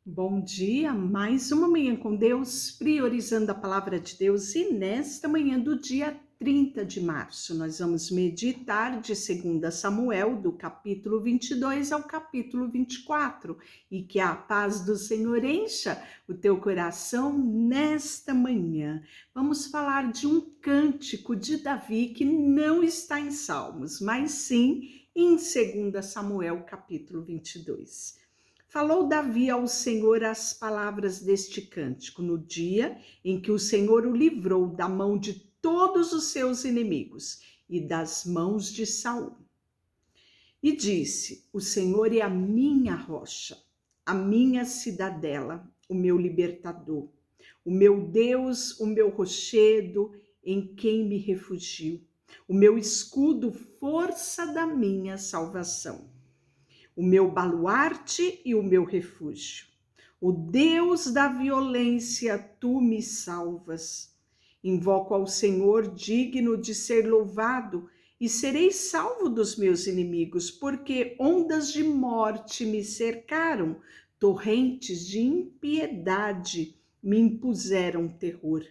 Bom dia, mais uma manhã com Deus, priorizando a palavra de Deus. E nesta manhã do dia 30 de março, nós vamos meditar de 2 Samuel, do capítulo 22 ao capítulo 24. E que a paz do Senhor encha o teu coração nesta manhã. Vamos falar de um cântico de Davi que não está em Salmos, mas sim em 2 Samuel, capítulo 22. Falou Davi ao Senhor as palavras deste cântico no dia em que o Senhor o livrou da mão de todos os seus inimigos e das mãos de Saul. E disse: O Senhor é a minha rocha, a minha cidadela, o meu libertador, o meu Deus, o meu rochedo, em quem me refugio, o meu escudo, força da minha salvação, o meu baluarte e o meu refúgio. O Deus da violência, tu me salvas. Invoco ao Senhor, digno de ser louvado, e serei salvo dos meus inimigos, porque ondas de morte me cercaram, torrentes de impiedade me impuseram terror.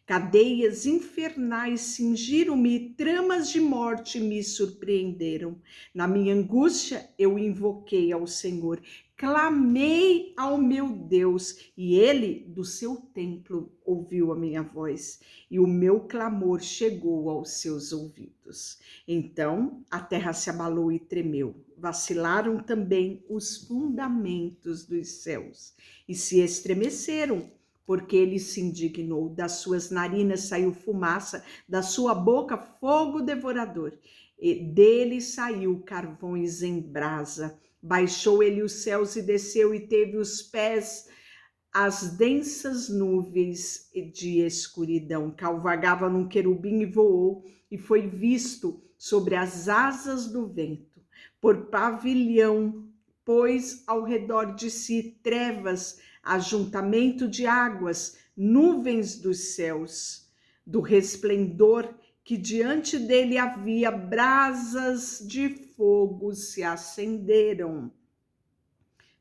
Cadeias infernais cingiram-me e tramas de morte me surpreenderam. Na minha angústia, eu invoquei ao Senhor, clamei ao meu Deus, e ele, do seu templo, ouviu a minha voz, e o meu clamor chegou aos seus ouvidos. Então a terra se abalou e tremeu, vacilaram também os fundamentos dos céus, e se estremeceram, porque ele se indignou, das suas narinas saiu fumaça, da sua boca fogo devorador. E dele saiu carvões em brasa. Baixou ele os céus e desceu, e teve os pés as densas nuvens de escuridão. Cavalgava num querubim e voou, e foi visto sobre as asas do vento. Por pavilhão pôs ao redor de si trevas, ajuntamento de águas, nuvens dos céus, do resplendor que diante dele havia, brasas de fogo se acenderam.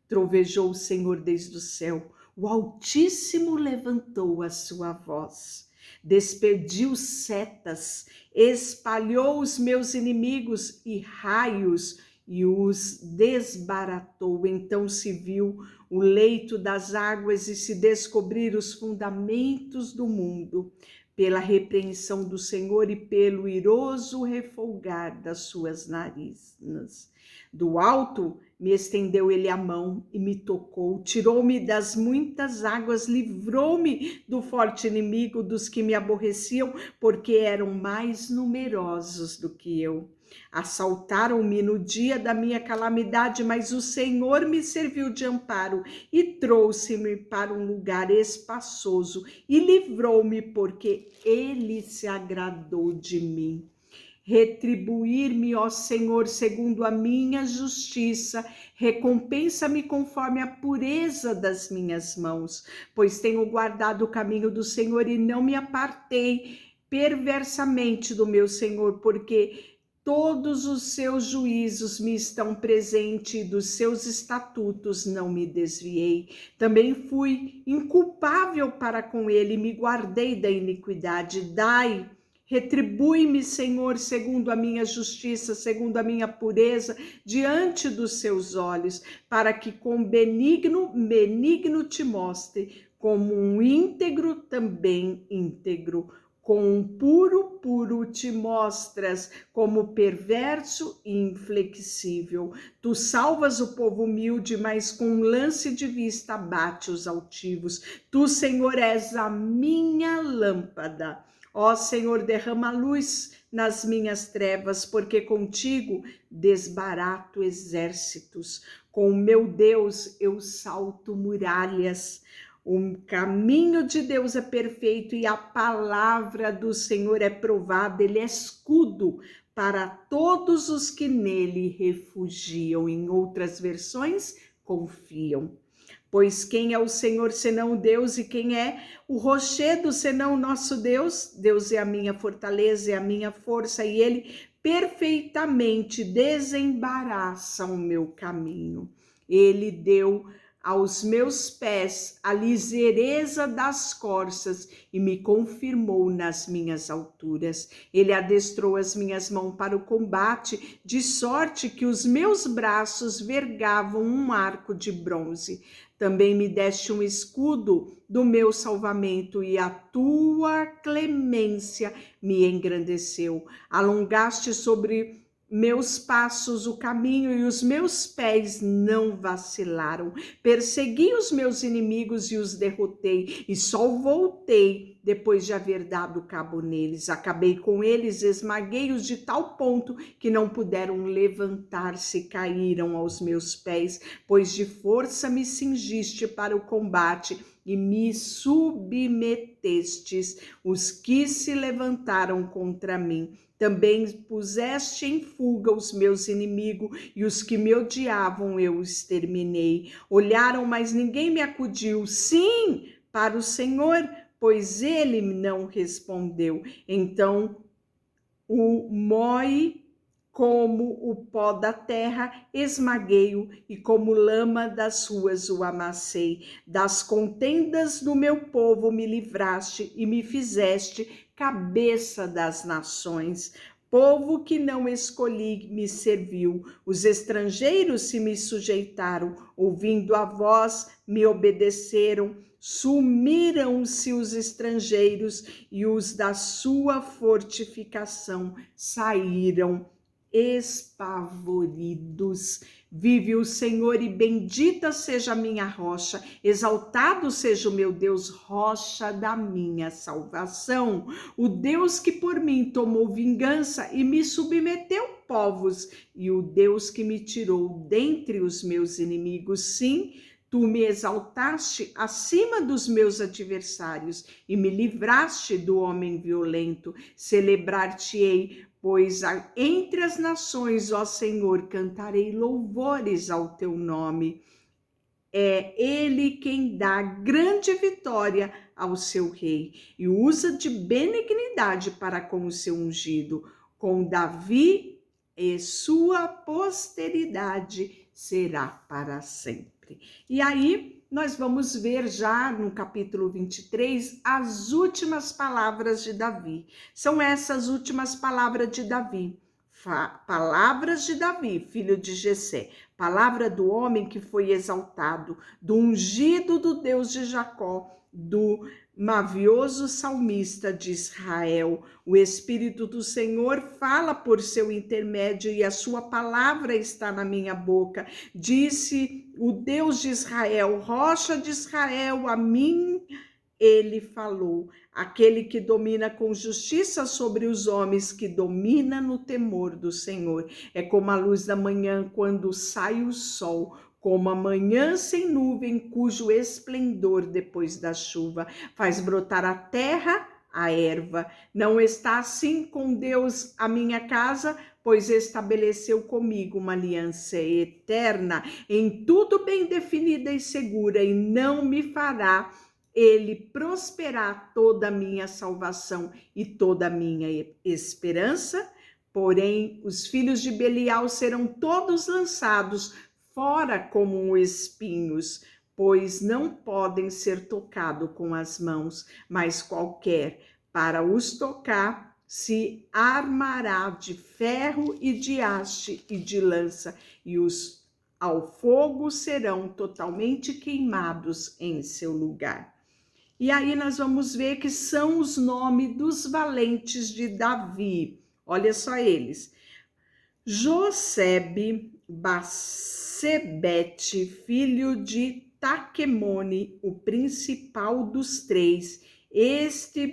Trovejou o Senhor desde o céu, o Altíssimo levantou a sua voz, despediu setas, espalhou os meus inimigos e raios e os desbaratou. Então se viu o leito das águas e se descobriram os fundamentos do mundo, pela repreensão do Senhor e pelo iroso refolgar das suas narinas. Do alto me estendeu ele a mão e me tocou, tirou-me das muitas águas, livrou-me do forte inimigo, dos que me aborreciam, porque eram mais numerosos do que eu. Assaltaram-me no dia da minha calamidade, mas o Senhor me serviu de amparo e trouxe-me para um lugar espaçoso e livrou-me, porque ele se agradou de mim. Retribuir-me, ó Senhor, segundo a minha justiça, recompensa-me conforme a pureza das minhas mãos, pois tenho guardado o caminho do Senhor e não me apartei perversamente do meu Senhor, porque todos os seus juízos me estão presentes e dos seus estatutos não me desviei. Também fui inculpável para com ele, me guardei da iniquidade. Retribui-me, Senhor, segundo a minha justiça, segundo a minha pureza, diante dos seus olhos, para que com benigno te mostre, como um íntegro também íntegro. Com um puro te mostras, como perverso e inflexível. Tu salvas o povo humilde, mas com um lance de vista abate os altivos. Tu, Senhor, és a minha lâmpada. Ó Senhor, derrama luz nas minhas trevas, porque contigo desbarato exércitos. Com o meu Deus eu salto muralhas. O caminho de Deus é perfeito e a palavra do Senhor é provada. Ele é escudo para todos os que nele refugiam. Em outras versões, confiam. Pois quem é o Senhor senão Deus, e quem é o rochedo senão nosso Deus? Deus é a minha fortaleza, é a minha força, e ele perfeitamente desembaraça o meu caminho. Ele deu aos meus pés a ligeireza das corças e me confirmou nas minhas alturas. Ele adestrou as minhas mãos para o combate, de sorte que os meus braços vergavam um arco de bronze. Também me deste um escudo do meu salvamento e a tua clemência me engrandeceu. Alongaste sobre meus passos o caminho e os meus pés não vacilaram. Persegui os meus inimigos e os derrotei, e só voltei depois de haver dado cabo neles. Acabei com eles, esmaguei-os de tal ponto que não puderam levantar-se e caíram aos meus pés, pois de força me cingiste para o combate e me submetestes os que se levantaram contra mim. Também puseste em fuga os meus inimigos e os que me odiavam eu exterminei. Olharam, mas ninguém me acudiu. Sim, para o Senhor, pois ele não respondeu. Então o moe como o pó da terra, esmaguei-o, e como lama das ruas o amassei. Das contendas do meu povo me livraste e me fizeste cabeça das nações. Povo que não escolhi me serviu, os estrangeiros se me sujeitaram, ouvindo a voz me obedeceram. Sumiram-se os estrangeiros e os da sua fortificação saíram espavoridos. Vive o Senhor e bendita seja a minha rocha, exaltado seja o meu Deus, rocha da minha salvação. O Deus que por mim tomou vingança e me submeteu povos, e o Deus que me tirou dentre os meus inimigos. Sim, tu me exaltaste acima dos meus adversários e me livraste do homem violento. Celebrar-te-ei, pois entre as nações, ó Senhor, cantarei louvores ao teu nome. É ele quem dá grande vitória ao seu rei e usa de benignidade para com o seu ungido. Com Davi e sua posteridade será para sempre. E aí nós vamos ver já no capítulo 23 as últimas palavras de Davi. São essas últimas palavras de Davi. Palavras de Davi, filho de Jessé, palavra do homem que foi exaltado, do ungido do Deus de Jacó, do mavioso salmista de Israel. O Espírito do Senhor fala por seu intermédio e a sua palavra está na minha boca. Disse o Deus de Israel, rocha de Israel, a mim ele falou. Aquele que domina com justiça sobre os homens, que domina no temor do Senhor. É como a luz da manhã quando sai o sol, como a manhã sem nuvem, cujo esplendor depois da chuva faz brotar a terra, a erva. Não está assim com Deus a minha casa, pois estabeleceu comigo uma aliança eterna, em tudo bem definida e segura, e não me fará ele prosperar toda a minha salvação e toda a minha esperança. Porém, os filhos de Belial serão todos lançados fora como espinhos, pois não podem ser tocados com as mãos, mas qualquer para os tocar se armará de ferro e de haste e de lança, e os ao fogo serão totalmente queimados em seu lugar. E aí nós vamos ver que são os nomes dos valentes de Davi. Olha só eles. Josebe Bassebete, filho de Taquemone, o principal dos três. Este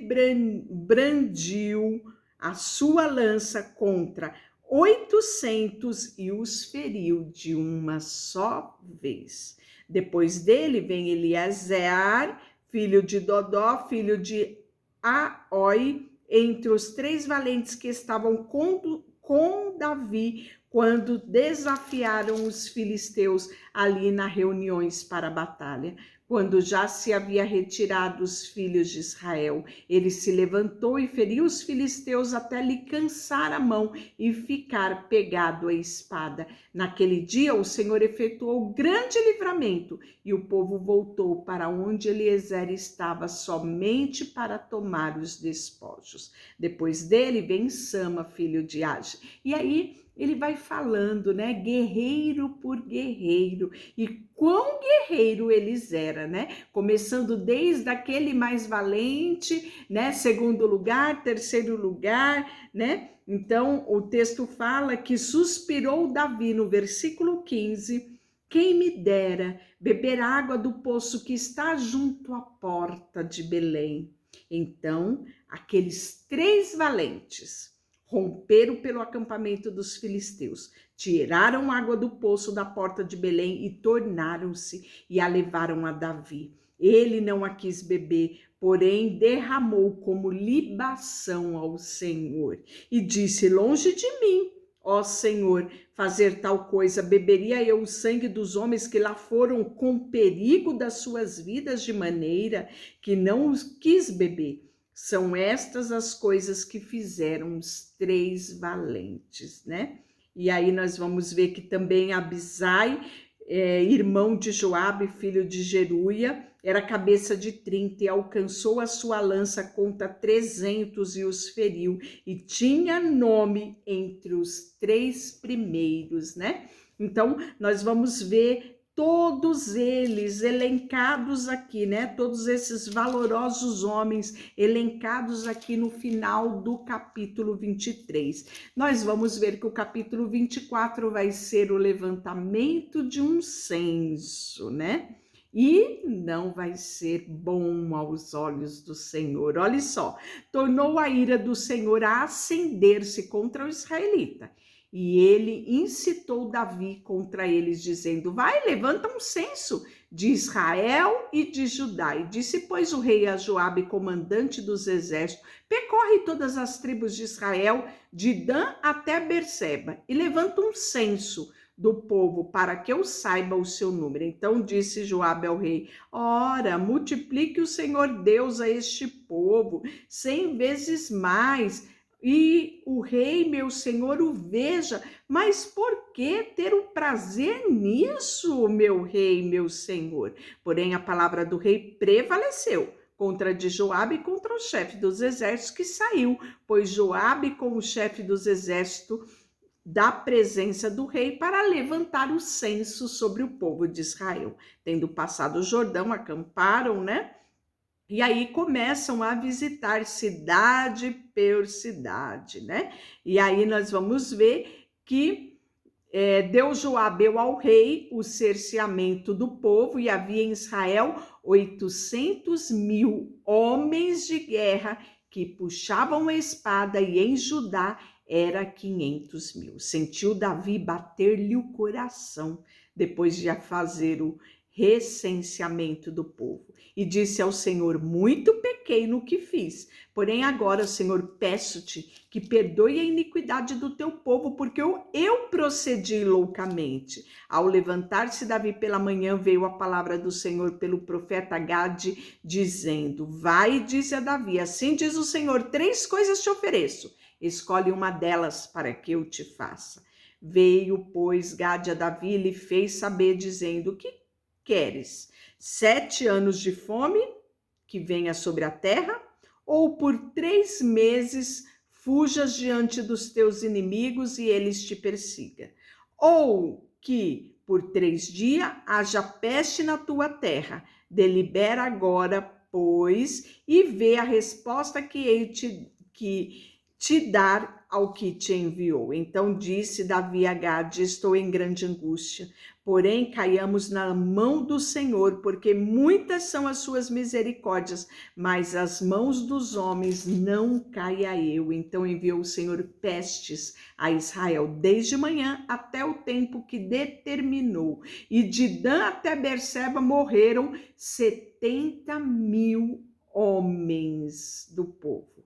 brandiu a sua lança contra 800 e os feriu de uma só vez. Depois dele vem Eliezer, filho de Dodó, filho de Aoi, entre os três valentes que estavam com Davi, quando desafiaram os filisteus ali nas reuniões para a batalha. Quando já se havia retirado os filhos de Israel, ele se levantou e feriu os filisteus até lhe cansar a mão e ficar pegado à espada. Naquele dia o Senhor efetuou grande livramento e o povo voltou para onde Eliezer estava somente para tomar os despojos. Depois dele vem Sama, filho de Age. E aí ele vai falando, né, guerreiro por guerreiro, e quão guerreiro eles eram, né? Começando desde aquele mais valente, né, segundo lugar, terceiro lugar, né? Então, o texto fala que suspirou Davi no versículo 15: quem me dera beber água do poço que está junto à porta de Belém. Então, aqueles 3 valentes romperam pelo acampamento dos filisteus, tiraram água do poço da porta de Belém e tornaram-se e a levaram a Davi. Ele não a quis beber, porém derramou como libação ao Senhor e disse: longe de mim, ó Senhor, fazer tal coisa. Beberia eu o sangue dos homens que lá foram com perigo das suas vidas, de maneira que não os quis beber. São estas as coisas que fizeram os 3 valentes, né? E aí nós vamos ver que também Abisai, irmão de Joabe, filho de Jeruia, era cabeça de 30 e alcançou a sua lança contra 300 e os feriu, e tinha nome entre os 3 primeiros, né? Então, nós vamos ver todos eles elencados aqui, né? Todos esses valorosos homens elencados aqui no final do capítulo 23. Nós vamos ver que o capítulo 24 vai ser o levantamento de um censo, né? E não vai ser bom aos olhos do Senhor. Olha só, tornou a ira do Senhor a acender-se contra o israelita. E ele incitou Davi contra eles, dizendo: vai, levanta um censo de Israel e de Judá. E disse, pois, o rei a Joabe, comandante dos exércitos: percorre todas as tribos de Israel, de Dan até Berseba, e levanta um censo do povo, para que eu saiba o seu número. Então disse Joabe ao rei: ora, multiplique o Senhor Deus a este povo 100 vezes mais, e o rei, meu senhor, o veja. Mas por que ter o prazer nisso, meu rei, meu senhor? Porém, a palavra do rei prevaleceu contra de Joabe e contra o chefe dos exércitos, que saiu, pois Joabe com o chefe dos exércitos da presença do rei para levantar o censo sobre o povo de Israel. Tendo passado o Jordão, acamparam, né? E aí começam a visitar cidade por cidade, né? E aí nós vamos ver que deu Joabe ao rei o cerceamento do povo, e havia em Israel 800.000 homens de guerra que puxavam a espada, e em Judá era 500.000. Sentiu Davi bater-lhe o coração depois de fazer o recenseamento do povo, e disse ao Senhor: muito pequei no que fiz, porém agora, Senhor, peço-te que perdoe a iniquidade do teu povo, porque eu procedi loucamente. Ao levantar-se Davi pela manhã, veio a palavra do Senhor pelo profeta Gade, dizendo: vai e dize a Davi, assim diz o Senhor, 3 coisas te ofereço, escolhe uma delas para que eu te faça. Veio, pois, Gade a Davi e lhe fez saber, dizendo: o que queres? 7 anos de fome que venha sobre a terra, ou por 3 meses fujas diante dos teus inimigos e eles te persigam? Ou que por 3 dias haja peste na tua terra? Delibera agora, pois, e vê a resposta que hei te dar ao que te enviou. Então disse Davi a Gade: estou em grande angústia, porém caiamos na mão do Senhor, porque muitas são as suas misericórdias, mas as mãos dos homens não caia eu. Então enviou o Senhor pestes a Israel desde manhã até o tempo que determinou, e de Dan até Berseba morreram 70.000 homens do povo.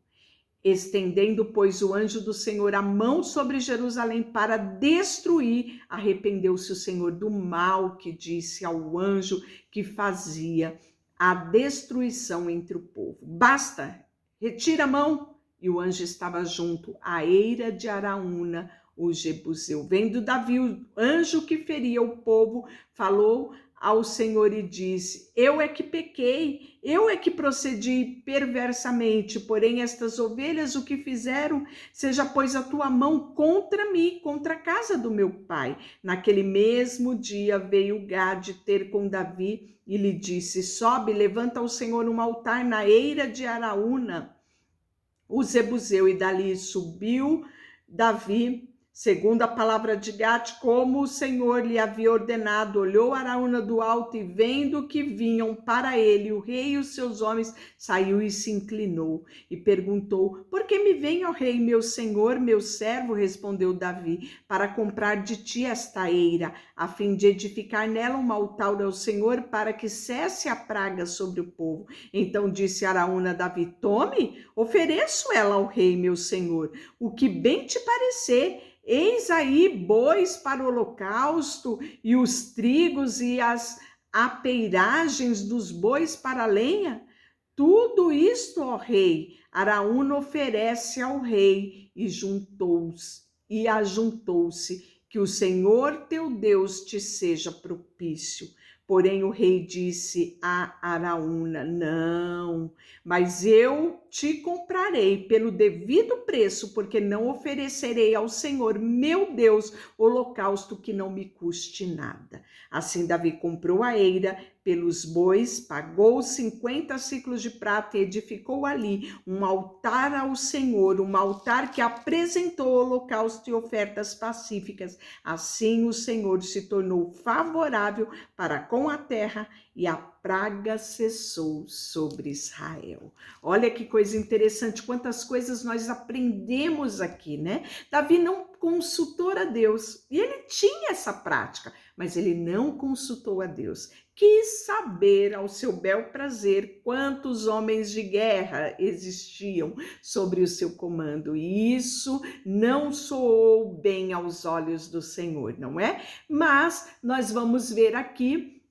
Estendendo, pois, o anjo do Senhor a mão sobre Jerusalém para destruir, arrependeu-se o Senhor do mal que disse ao anjo que fazia a destruição entre o povo. Basta, retira a mão. E o anjo estava junto à eira de Araúna, o Jebuseu. Vendo Davi o anjo que feria o povo, falou ao Senhor e disse: eu é que pequei, eu é que procedi perversamente, porém estas ovelhas o que fizeram, seja pois a tua mão contra mim, contra a casa do meu pai. Naquele mesmo dia veio Gade ter com Davi e lhe disse: sobe, levanta ao Senhor um altar na eira de Araúna, o Jebuseu. E dali subiu Davi, segundo a palavra de Gade, como o Senhor lhe havia ordenado. Olhou Araúna do alto e vendo que vinham para ele o rei e os seus homens, saiu e se inclinou e perguntou: por que me vem, ó rei, meu senhor, meu servo? Respondeu Davi: para comprar de ti esta eira, a fim de edificar nela um altar ao Senhor, para que cesse a praga sobre o povo. Então disse Araúna a Davi: tome, ofereço ela ao rei, meu senhor, o que bem te parecer. Eis aí bois para o holocausto, e os trigos e as apeiragens dos bois para a lenha. Tudo isto, ó rei, Araúna oferece ao rei, e ajuntou-se, que o Senhor teu Deus te seja propício. Porém o rei disse a Araúna: não, mas eu te comprarei pelo devido preço, porque não oferecerei ao Senhor meu Deus holocausto que não me custe nada. Assim Davi comprou a eira pelos bois, pagou 50 siclos de prata e edificou ali um altar ao Senhor, um altar que apresentou holocausto e ofertas pacíficas. Assim o Senhor se tornou favorável para com a terra e a praga cessou sobre Israel. Olha que coisa interessante, quantas coisas nós aprendemos aqui, né? Davi não consultou a Deus, e ele tinha essa prática, mas ele não consultou a Deus. Quis saber ao seu bel prazer quantos homens de guerra existiam sobre o seu comando, e isso não soou bem aos olhos do Senhor, não é? Mas nós vamos ver aqui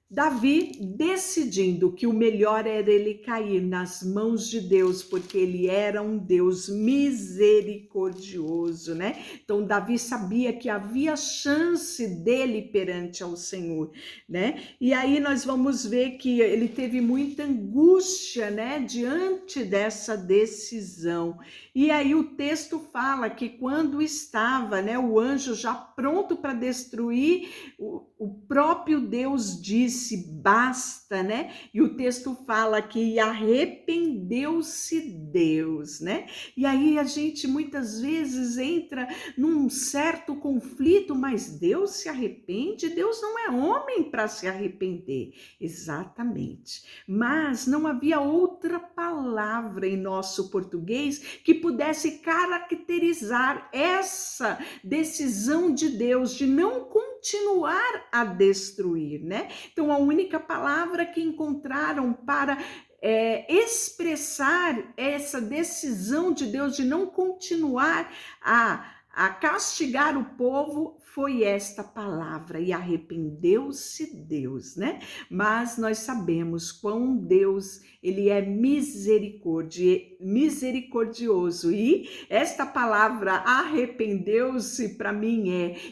Davi decidindo que o melhor era ele cair nas mãos de Deus, porque ele era um Deus misericordioso, né? Então Davi sabia que havia chance dele perante ao Senhor, né? E aí nós vamos ver que ele teve muita angústia, né, diante dessa decisão. E aí o texto fala que quando estava, né, o anjo já pronto para destruir, o próprio Deus disse: basta, né? E o texto fala que arrependeu-se Deus, né? E aí a gente muitas vezes entra num certo conflito, mas Deus se arrepende? Deus não é homem para se arrepender. Exatamente. Mas não havia outra palavra em nosso português que pudesse caracterizar essa decisão de Deus de não continuar a destruir, né? Então a única palavra que encontraram para expressar essa decisão de Deus de não continuar a castigar o povo foi esta palavra: e arrependeu-se Deus, né? Mas nós sabemos quão Deus, ele é misericordioso, e esta palavra arrependeu-se para mim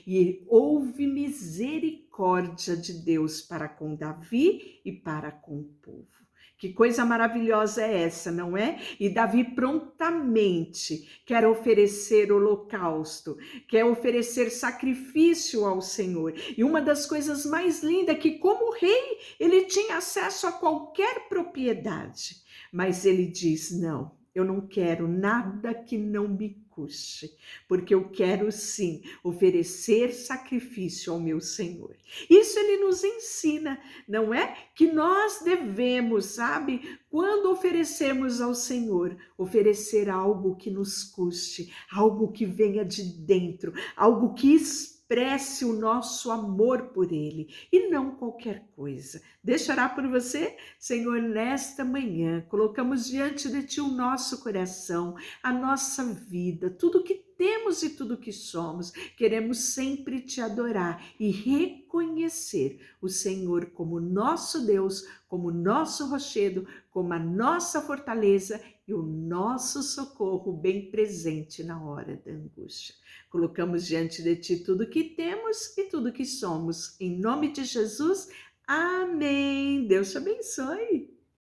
e houve misericórdia de Deus para com Davi e para com o povo. Que coisa maravilhosa é essa, não é? E Davi prontamente quer oferecer holocausto, quer oferecer sacrifício ao Senhor. E uma das coisas mais lindas é que, como rei, ele tinha acesso a qualquer propriedade. Mas ele diz: não, eu não quero nada que não me custe, porque eu quero sim oferecer sacrifício ao meu Senhor. Isso ele nos ensina, não é? Que nós devemos, sabe, quando oferecemos ao Senhor, oferecer algo que nos custe, algo que venha de dentro, algo que expresse o nosso amor por Ele e não qualquer coisa. Deixa eu orar por você? Senhor, nesta manhã, colocamos diante de Ti o nosso coração, a nossa vida, tudo que temos e tudo que somos. Queremos sempre Te adorar e reconhecer o Senhor como nosso Deus, como nosso rochedo, como a nossa fortaleza e o nosso socorro bem presente na hora da angústia. Colocamos diante de Ti tudo que temos e tudo que somos. Em nome de Jesus, amém. Deus te abençoe.